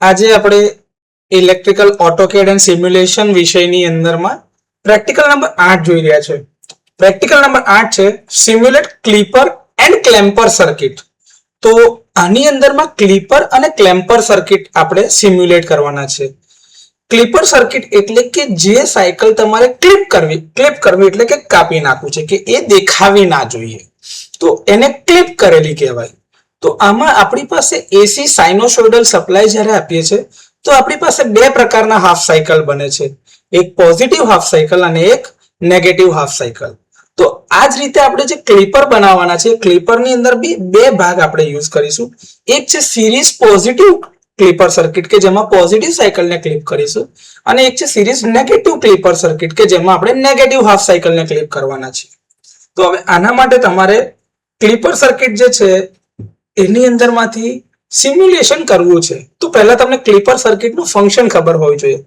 આજે આપણે electrical AutoCAD and simulation વિષયની અંદરમાં પ્રેક્ટિકલ નંબર 8 જોઈ રહ્યા છે. પ્રેક્ટિકલ નંબર 8 છે simulate clipper and clamper circuit. તો આની અંદરમાં ક્લિપર અને ક્લેમ્પર સર્કિટ આપણે સિમ્યુલેટ કરવાના છે. ક્લિપર સર્કિટ એટલે કે જે સાયકલ તમારે ક્લિપ કરવી એટલે કે કાપી નાખવું છે, કે એ દેખાવી ના જોઈએ, તો એને ક્લિપ કરેલી કહેવાય. તો આમાં આપણી પાસે એસી સાઇનોસોઇડલ સપ્લાય જ્યારે આપીએ છીએ તો આપણી પાસે બે પ્રકારના હાફ સાયકલ બને છે, એક પોઝિટિવ હાફ સાયકલ અને એક નેગેટિવ હાફ સાયકલ. તો આ જ રીતે આપણે જે ક્લિપર બનાવવાના છે, ક્લિપરની અંદર બી બે ભાગ આપણે યુઝ કરીશું. એક છે સિરીઝ પોઝિટિવ ક્લિપર સર્કિટ કે જેમાં પોઝિટિવ સાયકલને ક્લિપ કરીશું, અને એક છે સિરીઝ નેગેટિવ ક્લિપર સર્કિટ કે જેમાં આપણે નેગેટિવ હાફ સાયકલને ક્લિપ કરવાના છે. તો હવે આના માટે તમારે ક્લિપર સર્કિટ જે છે એની અંદરમાંથી સિમ્યુલેશન કરવું છે. તો પહેલા તમને ક્લિપર સર્કિટનું ફંક્શન ખબર હોવી જોઈએ.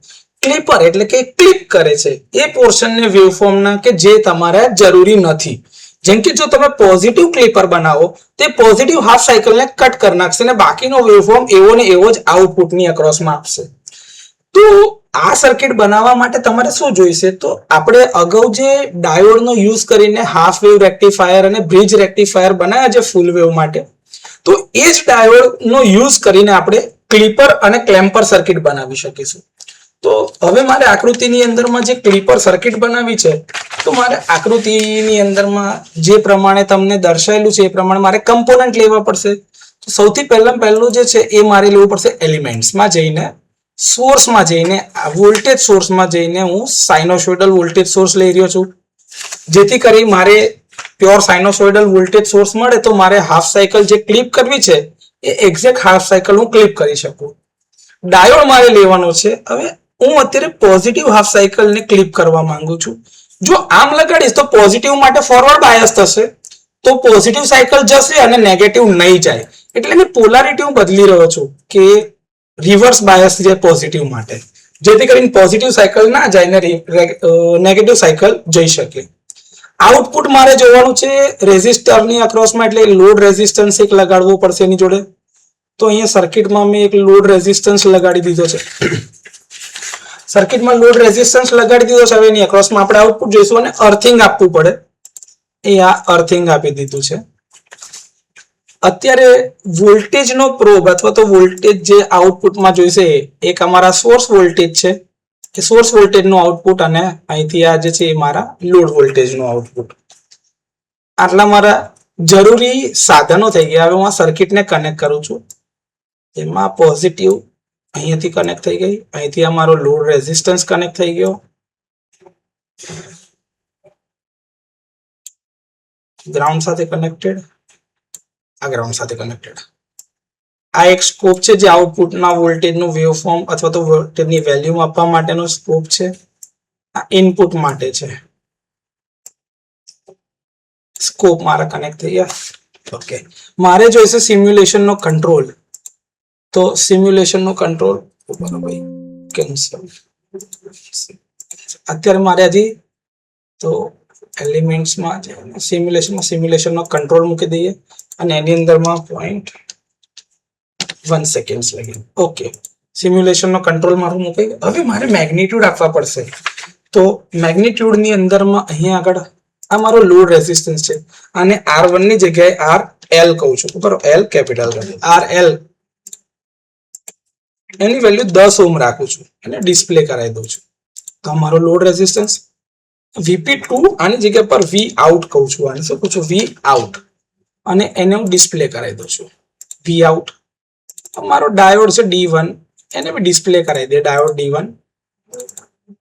ક્લિપર એટલે કે ક્લિપ કરે છે એ પોર્શનને વેવફોર્મના કે જે તમારે જરૂરી નથી. જેમ કે જો તમે પોઝિટિવ ક્લિપર બનાવો તે પોઝિટિવ હાફ સાયકલને કટ કરી નાખશે અને બાકીનો વેવફોર્મ એવો ને એવો જ આઉટપુટની અક્રોસમાં આપશે. તો આ સર્કિટ બનાવવા માટે તમારે શું જોઈશે? તો આપણે અગાઉ જે ડાયોડનો યુઝ કરીને હાફ વેવ રેક્ટિફાયર અને બ્રિજ રેક્ટિફાયર બનાવ્યા છે ફૂલ વેવ માટે, તો એ જ ડાયોડનો યુઝ કરીને આપણે ક્લિપર અને ક્લેમ્પર સર્કિટ બનાવી શકીશું. તો હવે મારે આકૃતિની અંદરમાં જે ક્લિપર સર્કિટ બનાવી છે, તો મારે આકૃતિની અંદરમાં જે પ્રમાણે તમને દર્શાવેલું છે એ પ્રમાણે મારે કમ્પોનન્ટ લેવા પડશે. તો સૌથી પહેલું જે છે એ મારે લેવું પડશે એલિમેન્ટ્સમાં જઈને, સોર્સમાં જઈને, વોલ્ટેજ સોર્સમાં જઈને હું સાઇનોસોઇડલ વોલ્ટેજ સોર્સ લઈ રહ્યો છું. જેથી કરી મારે પ્યોર સાઇનોસોઇડલ વોલ્ટેજ સોર્સ મળે તો મારે હાફ સાયકલ જે ક્લિપ કરવી છે એ એક્ઝેક્ટ હાફ સાયકલ હું ક્લિપ કરી શકું. ડાયોડ મારે લેવાનો છે. હવે હું અત્યારે પોઝિટિવ હાફ સાયકલને ક્લિપ કરવા માંગુ છું. જો આમ લગાડીશ તો પોઝિટિવ માટે ફોરવર્ડ બાયસ થશે, તો પોઝિટિવ સાયકલ જશે અને નેગેટિવ નહીં જાય. એટલે મેં પોલારિટી હું બદલી રહ્યો છું કે રિવર્સ બાયસ છે પોઝિટિવ માટે, જેથી કરીને પોઝિટિવ સાયકલ ના જાય ને નેગેટિવ સાયકલ જઈ શકે. આઉટપુટ મારે જોવાનું છે રેઝિસ્ટરની અક્રોસમાં, એટલે લોડ રેઝિસ્ટન્સ એક લગાડવો પડશે એની જોડે. તો અહીંયા સર્કિટમાં મેં એક લોડ રેઝિસ્ટન્સ લગાડી દીધો છે. સર્કિટમાં લોડ રેઝિસ્ટન્સ લગાડી દીધો છે. હવે એની અક્રોસમાં આપણે આઉટપુટ જોઈશું અને અર્થિંગ આપવું પડે. એ આ અર્થિંગ આપી દીધું છે. અત્યારે વોલ્ટેજનો પ્રોબ અથવા તો વોલ્ટેજ જે આઉટપુટમાં જોઈશે એક અમારા સોર્સ વોલ્ટેજ છે, એ સોર્સ વોલ્ટેજનું આઉટપુટ, અને અહીંથી આ જે છે એ મારા લોડ વોલ્ટેજનું આઉટપુટ. આટલા મારા જરૂરી સાધનો થઈ ગયા. હવે હું આ સર્કિટને કનેક્ટ કરું છું. એમાં પોઝિટિવ અહીંયાથી કનેક્ટ થઈ ગઈ, અહીંથી અમારો લોડ રેઝિસ્ટન્સ કનેક્ટ થઈ ગયો, ગ્રાઉન્ડ સાથે કનેક્ટેડ, આ ગ્રાઉન્ડ સાથે કનેક્ટેડ. આ એક સ્કોપ છે જે આઉટપુટના વોલ્ટેજનું વેવફોર્મ અથવા તો વોલ્ટેજની વેલ્યુ આપવા માટેનો સ્કોપ છે. આ ઇનપુટ માટે છે. સ્કોપ મારા કનેક્ટ થઈ ગયા. ઓકે, મારે જોઈશે સિમ્યુલેશનનો કંટ્રોલ. તો સિમ્યુલેશનનો કંટ્રોલ કેન્સલ. અત્યારે મારે હજી તો એલિમેન્ટ્સમાં સિમ્યુલેશનનો કંટ્રોલ મૂકી દઈએ અને એની અંદરમાં 0.1 સેકન્ડ લાગે. ઓકે, સિમ્યુલેશનનો કંટ્રોલ મારું મૂકી. હવે મારે મેગ્નિટ્યુડ આપવા પડશે. તો મેગ્નિટ્યુડની અંદરમાં અહીંયા આગળ આ મારો લોડ રેઝિસ્ટન્સ છે, અને R1 ની જગ્યાએ RL કહું છું. બરોબર, L કેપિટલ RL, એની વેલ્યુ 10 ઓહ્મ રાખું છું અને ડિસ્પ્લે કરાવી દઉં છું. તો અમારો લોડ રેઝિસ્ટન્સ VP2, આની જગ્યા પર V આઉટ કહું છું. આને શું કહું છું? V આઉટ, અને એને હું ડિસ્પ્લે કરાવી દઉં છું. V out. અમારો ડાયોડ છે D1, એને બી ડિસ્પ્લે કરાવી દે, ડાયોડ D1.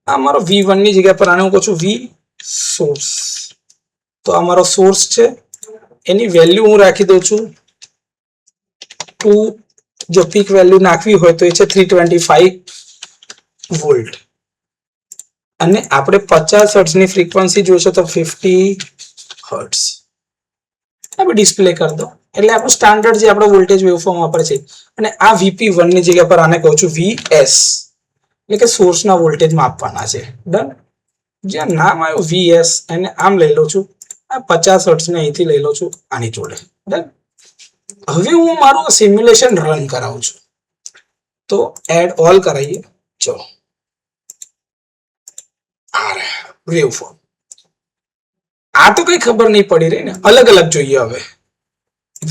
આ મારો V1 ની જગ્યા પર આને હું કહું છું V સોર્સ. તો અમારો સોર્સ છે, એની વેલ્યુ હું રાખી દઉં છું 2. જો પીક વેલ્યુ નાખવી હોય તો એ છે 325 વોલ્ટ, અને આપણે 50 હર્ટ્ઝની ફ્રીક્વન્સી જોઈશે તો 50 હર્ટ્ઝ. આપણે ડિસ્પ્લે કરી દો એટલે આપણું સ્ટાન્ડર્ડ જે આપણો વોલ્ટેજ વેવફોર્મ વાપરે છે. અને આ VP1 ની જગ્યા પર આને કહું છું VS, એટલે કે સોર્સના વોલ્ટેજ માપવાના છે. ડન. જ્યાં નામ આવ્યું VS એને આમ લઈ લઉં છું. આ 50 હર્ટ્ઝને અહીંથી લઈ લઉં છું આની જોડે. ડન. હવે હું મારું સિમ્યુલેશન રન કરાવું છું. તો એડ ઓલ કરાવીએ. ચલો આ વેવફોર્મ. આ તો કઈ ખબર નહીં પડી રહી ને, અલગ અલગ જોઈએ. હવે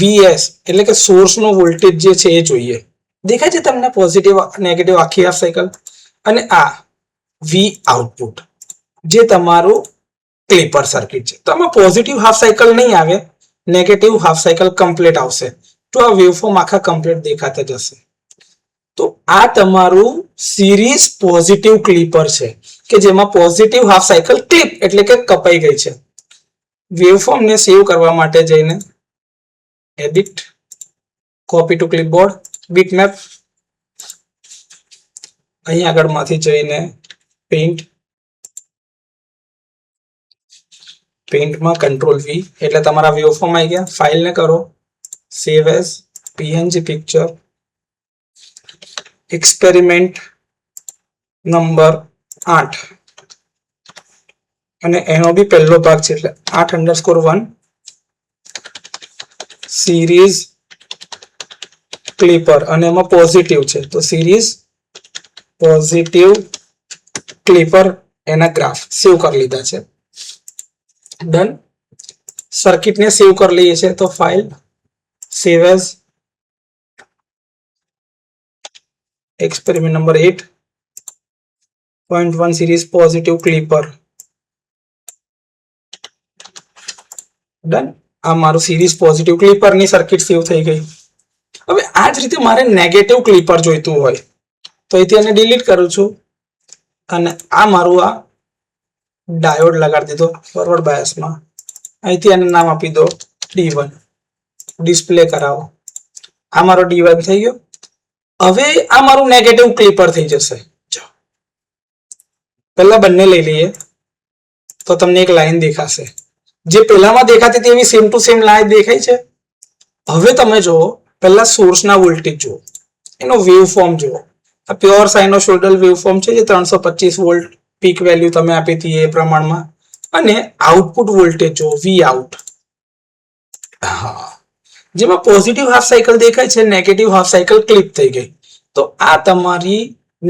વીએસ એટલે કે સોર્સ નો વોલ્ટેજ જે છે એ જોઈએ. દેખાય છે તમને પોઝિટિવ નેગેટિવ આખી હાફ સાયકલ. અને આ વી આઉટપુટ જે તમારું ક્લિપર સર્કિટ છે. તો આમાં પોઝિટિવ હાફ સાયકલ નહીં આવે, નેગેટિવ હાફ સાયકલ કમ્પ્લીટ આવશે. તો આ વેવફોર્મ આખા કમ્પ્લીટ દેખાતા જશે. તો આ તમારું સિરીઝ પોઝિટિવ ક્લિપર છે કે જેમાં પોઝિટિવ હાફ સાયકલ ક્લિપ એટલે કે કપાઈ ગઈ છે. વેવફોર્મ ને સેવ કરવા માટે જઈને edit, copy to clipboard, bitmap, અહીં આગળમાંથી જઈને પેઇન્ટમાં કંટ્રોલ વી એટલે તમારા વેવફોર્મ આવી ગયા. ફાઇલને કરો સેવ as PNG picture, experiment number 8 અને એનો બી પહેલો ભાગ છે એટલે 8_1 સિરીઝ ક્લિપર અને એમાં પોઝિટિવ છે તો સિરીઝ પોઝિટિવ ક્લિપર એના ગ્રાફ સેવ કરી લીધા છે. ડન. સર્કિટને સેવ કરી લઈએ છે તો file save as experiment number 8.1 series positive clipper. Done. આ મારું સિરીઝ પોઝિટિવ ક્લિપરની સર્કિટ સેવ થઈ ગઈ. હવે આ જ રીતે મારે નેગેટિવ ક્લિપર જોઈતું હોય તો અહીંથી એને ડિલીટ કરું છું અને આ મારું આ ડાયોડ લગાડી દીધો ફોરવર્ડ બાયસમાં. અહીંથી એને નામ આપી દો D1, ડિસ્પ્લે કરાવો. આ મારો D1 થઈ ગયો. હવે આ મારું નેગેટિવ ક્લિપર થઈ જશે. પહેલા બંને લઈ લઈએ તો તમને એક લાઈન દેખાશે. જે પહેલામાં દેખાતી હતી એવી સેમ ટુ સેમ લાઈન દેખાય છે. હવે તમે જુઓ પહેલા સોર્સના વોલ્ટેજ જુઓ, એનો વેવફોર્મ જુઓ. આ પ્યોર સાઇનોસોઇડલ વેવફોર્મ છે જે 325 વોલ્ટ પીક વેલ્યુ તમે આપી હતી એ પ્રમાણમાં. અને આઉટપુટ વોલ્ટેજ જુઓ વી આઉટ. હા, જેમાં પોઝિટિવ હાફ સાયકલ દેખાય છે, નેગેટિવ હાફ સાયકલ ક્લિપ થઈ ગઈ. તો આ તમારી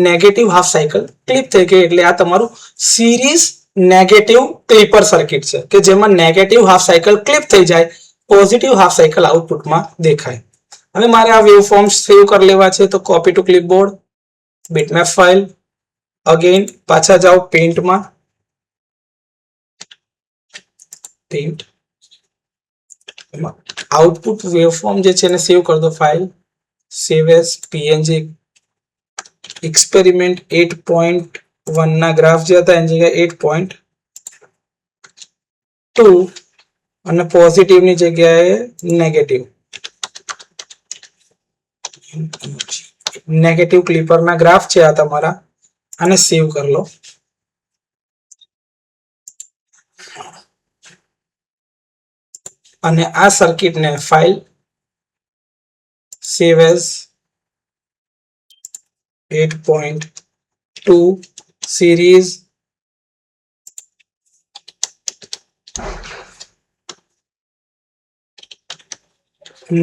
નેગેટિવ હાફ સાયકલ ક્લિપ થઈ ગઈ એટલે આ તમારું સિરીઝ નેગેટિવ ક્લિપર સર્કિટ છે કે જેમાં નેગેટિવ હાફ સાયકલ ક્લિપ થઈ જાય, પોઝિટિવ હાફ સાયકલ આઉટપુટમાં દેખાય. હવે મારે આ વેવફોર્મ સેવ કરી લેવા છે તો copy to clipboard, bitmap file, again પાછા જાઓ પેઇન્ટમાં, પેઇન્ટ, આઉટપુટ વેવફોર્મ જે છે એને સેવ કરી દો. File save as PNG experiment 8.1 ના ગ્રાફ જે હતા એની જગ્યાએ 8.2 અને પોઝિટિવ ની જગ્યાએ નેગેટિવ. નેગેટિવ ક્લિપર ના ગ્રાફ છે આ તમારા. આને સેવ કરી લો. અને આ સર્કિટને file save as 8.2 series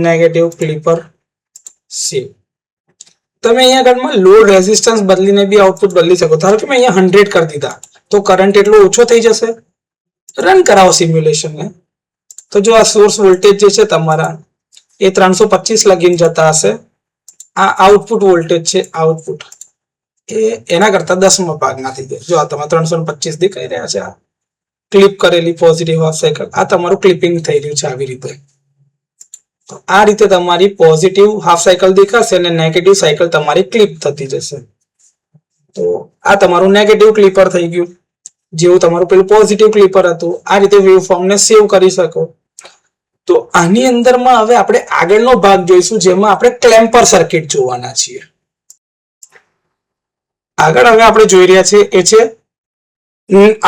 negative clipper save. તમે અહીંયા આગળમાં લોડ રેઝિસ્ટન્સ બદલીને બી આઉટપુટ બદલી શકો. ધારો કે મેં અહીંયા 100 કરી દીધા તો કરંટ એટલો ઓછો થઈ જશે. રન કરાવો સિમ્યુલેશનને તો જો આ સોર્સ વોલ્ટેજ જે છે તમારા એ 325 લગીન જતા હશે. આ આઉટપુટ વોલ્ટેજ છે, આઉટપુટ એ એના કરતા 10માં ભાગના થઈ જાય. જો આ તમારે 325 દેખાઈ રહ્યા છે. આ ક્લિપ કરેલી પોઝિટિવ હાફ સાયકલ આ તમારું ક્લિપિંગ થઈ રહ્યું છે આવી રીતે. તો આ રીતે તમારી પોઝિટિવ હાફ સાયકલ દેખાશે અને નેગેટિવ સાયકલ તમારી ક્લિપ થતી જશે. તો આ તમારું નેગેટિવ ક્લિપર થઈ ગયું જેવું તમારું પેલું પોઝિટિવ ક્લિપર હતું. આ રીતે વેવફોર્મને સેવ કરી શકો. તો આની અંદરમાં હવે આપણે આગળનો ભાગ જોઈશું જેમાં આપણે ક્લેમ્પર સર્કિટ જોવાના છીએ. આગળ હવે આપણે જોઈ રહ્યા છીએ એ છે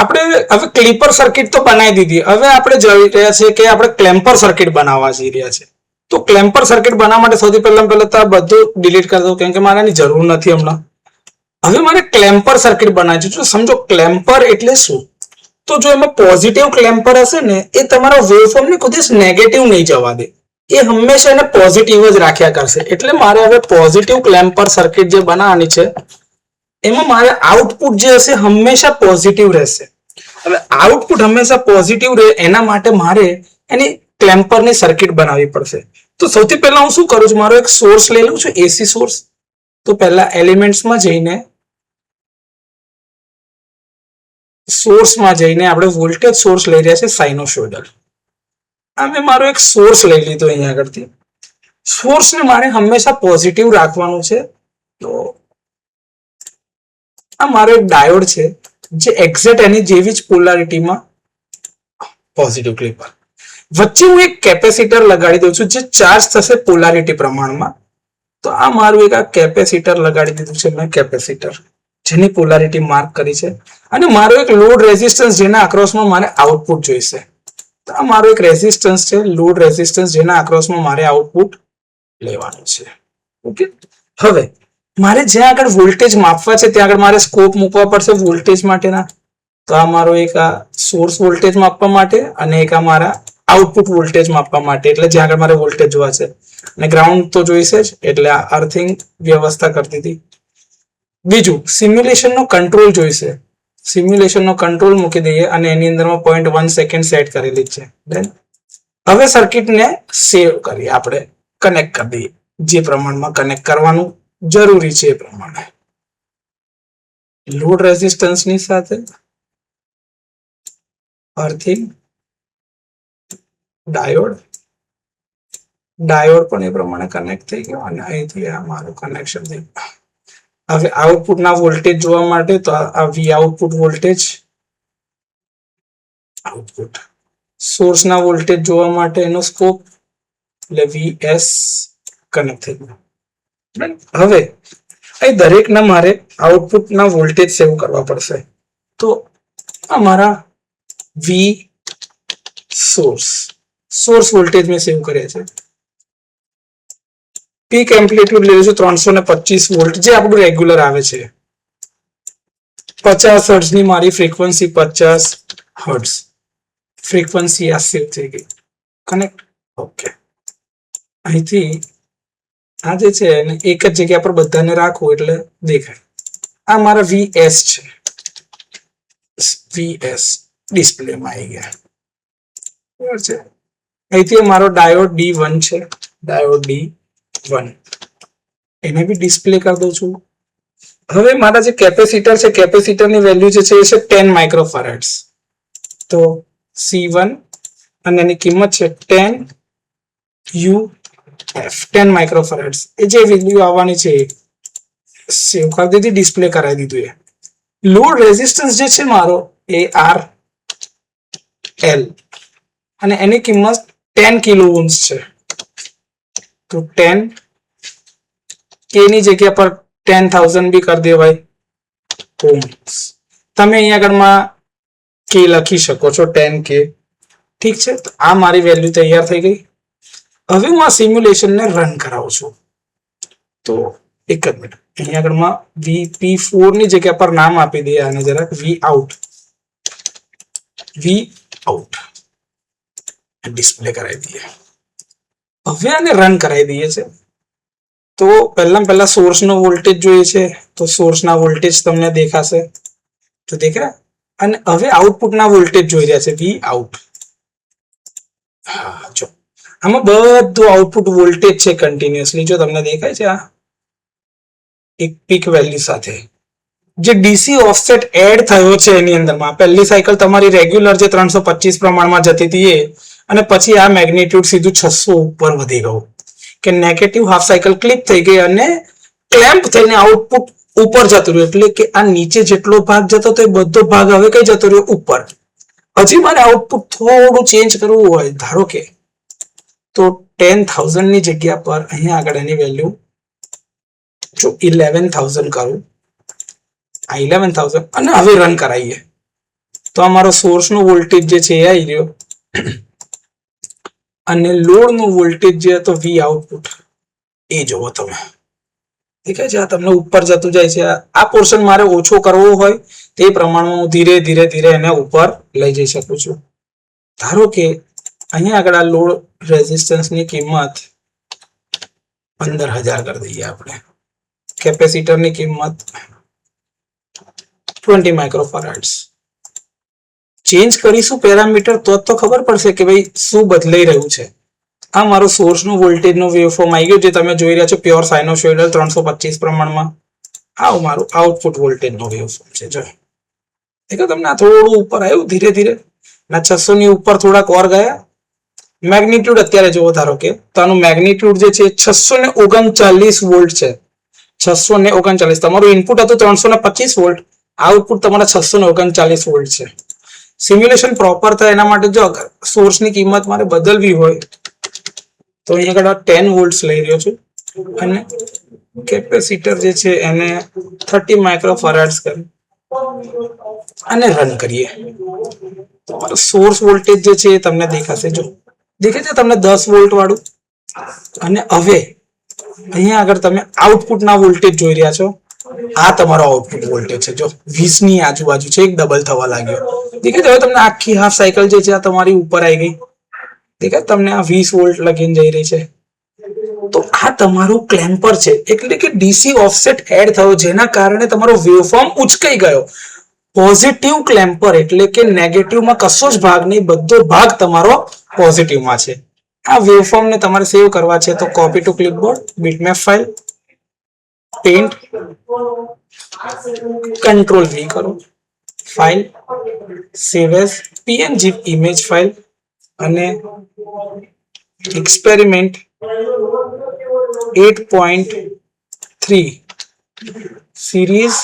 આપણે હવે ક્લિપર સર્કિટ તો બનાવી દીધી. હવે આપણે જોઈ રહ્યા છીએ કે આપણે ક્લેમ્પર સર્કિટ બનાવવા જઈ રહ્યા છે. તો ક્લેમ્પર સર્કિટ બનાવવા માટે સૌથી પહેલા તો આ બધું ડિલીટ કરી દો કેમ કે મારે આની જરૂર નથી હમણાં. હવે મારે ક્લેમ્પર સર્કિટ બનાવી છે. સમજો ક્લેમ્પર એટલે શું? તો જો એમાં પોઝિટિવ ક્લેમ્પર હશે ને એ તમારા વેવફોર્મને કોઈ દિવસ નેગેટિવ નહીં જવા દે. એ હંમેશા એને પોઝિટિવ જ રાખ્યા કરશે. એટલે મારે હવે પોઝિટિવ ક્લેમ્પર સર્કિટ જે બનાવવાની છે એમાં મારે આઉટપુટ જે હશે હંમેશા પોઝિટિવ રહેશે. હવે આઉટપુટ હંમેશા પોઝિટિવ રહે એના માટે મારે એની ક્લેમ્પરની સર્કિટ બનાવવી પડશે. તો સૌથી પહેલા હું શું કરું છું, મારો એક સોર્સ લઈ લઉં છું, એસી સોર્સ. તો પહેલા એલિમેન્ટ્સમાં જઈને સોર્સમાં જઈને આપણે વોલ્ટેજ સોર્સ લઈ રહ્યા છે સાઇનોસોઇડલ. આ મેં મારો એક સોર્સ લઈ લીધો અહીંયા આગળથી. સોર્સને મારે હંમેશા પોઝિટિવ રાખવાનું છે. તો આ મારો એક ડાયોડ છે જે એક્ઝેક્ટ એની જેવી જ પોલારિટીમાં પોઝિટિવ ક્લિપર. વચ્ચે હું એક કેપેસિટર લગાડી દઉં છું જે ચાર્જ થશે પોલારિટી પ્રમાણમાં. તો આ મારું એક આ કેપેસિટર લગાડી દીધું છે મેં, કેપેસિટર જેની પોલારિટી માર્ક કરી છે. અને મારો એક લોડ રેઝિસ્ટન્સ જેના અક્રોસમાં મારે આઉટપુટ જોઈશે. તો આ મારો એક રેઝિસ્ટન્સ છે, લોડ રેઝિસ્ટન્સ જેના અક્રોસમાં મારે આઉટપુટ લેવાનું છે. ઓકે, હવે મારે જ્યાં આગળ વોલ્ટેજ માપવા છે ત્યાં આગળ મારે સ્કોપ મૂકવા પડશે વોલ્ટેજ માટેના. તો આ મારો એક આ સોર્સ વોલ્ટેજ માપવા માટે અને એક આ મારા આઉટપુટ વોલ્ટેજ માપવા માટે, એટલે જ્યાં આગળ મારે વોલ્ટેજ જોવા છે. અને ગ્રાઉન્ડ તો જોઈશે જ, એટલે આ અર્થિંગ વ્યવસ્થા કરતી હતી. બીજું સિમ્યુલેશનનો કંટ્રોલ જોઈશે. સિમ્યુલેશનનો કંટ્રોલ મૂકી દઈએ અને એની અંદરમાં 0.1 સેકન્ડ સેટ કરેલી છે. હવે સર્કિટને સેવ કરી આપણે કનેક્ટ કરી દઈએ જે પ્રમાણમાં કનેક્ટ કરવાનું જરૂરી છે એ પ્રમાણે. લોડ રેઝિસ્ટન્સની સાથે અર્થિંગ, ડાયોડ પણ એ પ્રમાણે કનેક્ટ થઈ ગયો અને અહીંથી આ મારું કનેક્શન થઈ ગયું. હવે આઉટપુટના વોલ્ટેજ જોવા માટે તો આ વી આઉટપુટ વોલ્ટેજ, આઉટપુટ સોર્સના વોલ્ટેજ જોવા માટે એનો સ્કોપ એટલે વીએસ કનેક્ટ થઈ ગયો. હવે અહીં દરેકના મારે આઉટપુટના વોલ્ટેજ સેવ કરવા પડશે. તો આ મારા વી સોર્સ વોલ્ટેજ મેં સેવ કર્યા છે. પીક એમ્પ્લિટ્યુડ લેવું છું 325 વોલ્ટ જે આપણું રેગ્યુલર આવે છે. 50 હર્ટ્ઝની મારી ફ્રીક્વન્સી, 50 હર્ટ્ઝ ફ્રીક્વન્સી આ સેવ થઈ ગઈ. કનેક્ટ. ઓકે, અહીંથી આ જે છે એને એક જ જગ્યા પર બધાને રાખવું એટલે દેખાય. આ મારા વીએસ છે, વીએસ ડિસ્પ્લેમાં આવી ગયા. બરાબર છે. અહીંથી મારો ડાયોડ D1 છે, ડાયોડ D1 એને બી ડિસ્પ્લે કરી દઉં છું. હવે મારા જે કેપેસિટર છે, કેપેસિટરની વેલ્યુ જે છે એ છે 10 માઇક્રોફેરાડ્સ. તો C1 અને એની કિંમત છે 10 UF, 10 માઇક્રોફેરાડ્સ. એ જે વેલ્યુ આવવાની છે સેવ કરી દીધી, ડિસ્પ્લે કરાવી દીધું. એ લોડ રેઝિસ્ટન્સ જે છે મારો એ RL અને એની કિંમત 10 કિલો ઓહ્મ્સ છે. તો 10 K ની જગ્યા પર 10,000 બી કરી દેવાય ઓહ્મ્સ. તમે અહીંયા આગળમાં K લખી શકો છો, 10K. ઠીક છે, તો આ મારી વેલ્યુ તૈયાર થઈ ગઈ. હવે હું આ સિમ્યુલેશનને રન કરાવું છું. તો એક જ મિનિટ, અહીંયા આગળમાં VP4 ની જગ્યા પર નામ આપી દઈએ આને જરાક, વી આઉટ ડિસ્પ્લે કરાવી દઈએ. હવે આને રન કરાવી દઈએ છે. તો પહેલા સોર્સનો વોલ્ટેજ જોઈએ છે, તો સોર્સના વોલ્ટેજ તમને દેખાશે. તો દેખાય. અને હવે આઉટપુટના વોલ્ટેજ જોઈ રહ્યા છે, વી આઉટ. હા, જો આમાં બધું આઉટપુટ વોલ્ટેજ છે કન્ટિન્યુઅસલી. જો તમને દેખાય છે આ એક પીક વેલ્યુ સાથે જે ડીસી ઓફસેટ એડ થયો છે એની અંદરમાં. પહેલી સાયકલ તમારી રેગ્યુલર જે 325 પ્રમાણમાં જતી હતી એ, અને પછી આ મેગ્નિટ્યુડ સીધું 600 ઉપર વધી ગયું કે નેગેટિવ હાફ સાયકલ ક્લિપ થઈ ગઈ અને ક્લેમ્પ થઈને આઉટપુટ ઉપર જતું રહ્યું. એટલે કે આ નીચે જેટલો ભાગ જતો હતો એ બધો ભાગ હવે કઈ જતો રહ્યો? ઉપર. હજી મારે આઉટપુટ થોડું ચેન્જ કરવું હોય, ધારો કે તો 10,000 ની જગ્યા પર અહીંયા આગળ એની વેલ્યુ જો 11,000 કરું, આ 11,000 અને હવે રન કરાવીએ તો અમારો સોર્સનો વોલ્ટેજ જે છે એ આવી રહ્યો અને લોડનો વોલ્ટેજ જે હતો વી આઉટપુટ એ જોવો તમે. દેખાય છે આ તમને ઉપર જતું જાય છે. આ પોર્શન મારે ઓછો કરવો હોય તે પ્રમાણમાં હું ધીરે ધીરે એને ઉપર લઈ જઈ શકું છું. ધારો કે અહીંયા આગળ આ લોડ રેઝિસ્ટન્સ ની કિંમત 15,000 કરી દઈએ આપણે. કેપેસિટર ની કિંમત 20 માઇક્રોફેરાડ્સ. ચેન્જ કરીશું પેરામીટર તો ખબર પડશે કે ભાઈ શું બદલાઈ રહ્યું છે. આ મારો સોર્સ નો વોલ્ટેજ નો વેવફોર્મ આવી ગયો, જે તમે જોઈ રહ્યા છો પ્યોર સાઇનોસોઇડલ 325 પ્રમાણમાં. આ મારું આઉટપુટ વોલ્ટેજ નો વેવફોર્મ છે. જો દેખો તમને આ થોડું ઉપર આવ્યું ધીરે ધીરે, ના 600 ની ઉપર થોડાક ઓર ગયા. મેગ્નિટ્યુડ અત્યારે જોવો ધારો કે તો આનું મેગ્નિટ્યુડ જે છે 639 વોલ્ટ છે. 639. તમારું ઇનપુટ હતું 325 વોલ્ટ, આઉટપુટ તમારા 639 વોલ્ટ છે. સિમ્યુલેશન પ્રોપર થાય એના માટે જો સોર્સ ની કિંમત મારે બદલવી હોય તો અહીંયા આગળ 10 વોલ્ટ લઈ રહ્યો છું અને કેપેસિટર જે છે એને 30 માઇક્રોફેરાડ્સ કરી અને રન કરીએ. તમારો સોર્સ વોલ્ટેજ જે છે એ તમને દેખાશે. જો દેખે છે તમને 10 વોલ્ટ વાળું. અને હવે અહીંયા આગળ તમે આઉટપુટના વોલ્ટેજ જોઈ રહ્યા છો. આ તમારો આઉટપુટ વોલ્ટેજ છે. જો 20 ની આજુબાજુ છે, એક ડબલ થવા લાગ્યો. દેખે છે તમને આખી હાફ સાયકલ જે છે આ તમારી ઉપર આવી ગઈ. દેખે તમને આ 20 વોલ્ટ લગીને જઈ રહી છે. તો આ તમારું ક્લેમ્પર છે, એટલે કે ડીસી ઓફસેટ એડ થયો, જેના કારણે તમારો વેવફોર્મ ઉચકાઈ ગયો. પોઝિટિવ ક્લેમ્પર એટલે કે નેગેટિવમાં કશો જ ભાગ નહીં, બધો ભાગ તમારો પોઝિટિવમાં છે. આ વેવફોર્મ ને તમારે સેવ કરવા છે તો copy to clipboard, bitmap file, paint, control V કરો, file, save as PNG image file અને experiment 8.3 series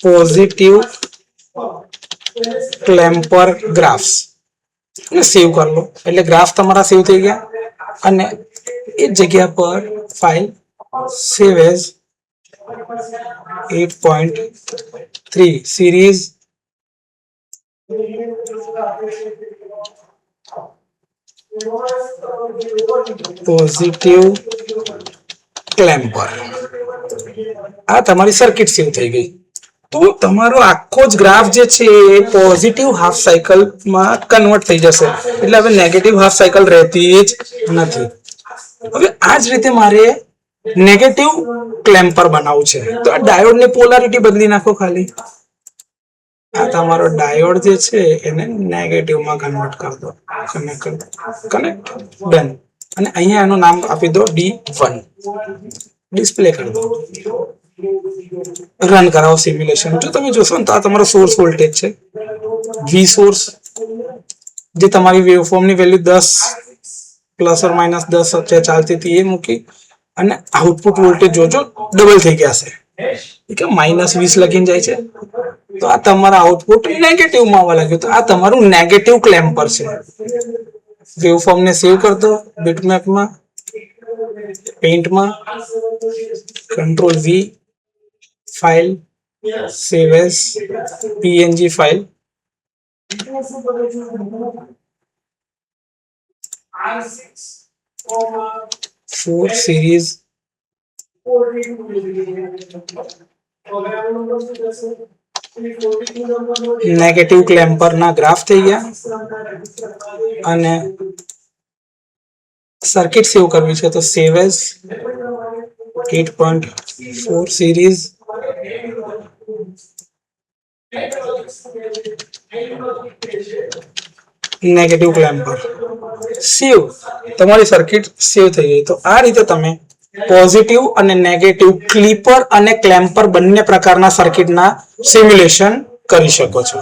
positive clamper graphs ને સેવ કરી લો. એટલે ગ્રાફ તમારા સેવ થઈ ગયા અને એ જગ્યા પર file save as 8.3 series positive clamper. આ તમારી સર્કિટ સેવ થઈ ગઈ. તો તમારો આખો જ ગ્રાફ જે છે એ પોઝિટિવ હાફ સાયકલ માં કન્વર્ટ થઈ જશે. એટલે હવે નેગેટિવ હાફ સાયકલ રહેતી જ નથી. હવે આ જ રીતે મારે નેગેટિવ ક્લેમ્પર બનાવવું છે તો આ ડાયોડ ની પોલારિટી બદલી નાખો ખાલી. આ તમારો ડાયોડ જે છે એને નેગેટિવ માં કન્વર્ટ કરી દો. Connect done. અને અહીંયા એનું નામ આપી દો D1. ડિસ્પ્લે કરી દો. રન કરાવો સિમ્યુલેશન. જો તમે જોશો ને તો આ તમારો સોર્સ વોલ્ટેજ છે. V સોર્સ જે તમારી વેવફોર્મ ની વેલ્યુ 10 પ્લસ ઓર માઇનસ 10 અત્યારે ચાલતી હતી એ મૂકી અને આઉટપુટ વોલ્ટેજ જોજો ડબલ થઈ ગયા છે. કે -20 લખીને જાય છે. તો આ તમારા આઉટપુટ નેગેટિવ માં આવવા લાગ્યું. તો આ તમારું નેગેટિવ ક્લેમ્પર છે. વેવફોર્મ ને સેવ કરી દો બીટમેપમાં, પેઇન્ટમાં, control V, file, save as PNG file, 4 series negative clamper ના ગ્રાફ થઈ ગયા. અને સર્કિટ સેવ કરવી છે તો save as 8.4 series negative clamper. Save. તમારી સર્કિટ સેવ થઈ ગઈ. તો આ રીતે તમે પોઝિટિવ અને નેગેટિવ ક્લિપર અને ક્લેમ્પર બંને પ્રકારના સર્કિટના સિમ્યુલેશન કરી શકો છો.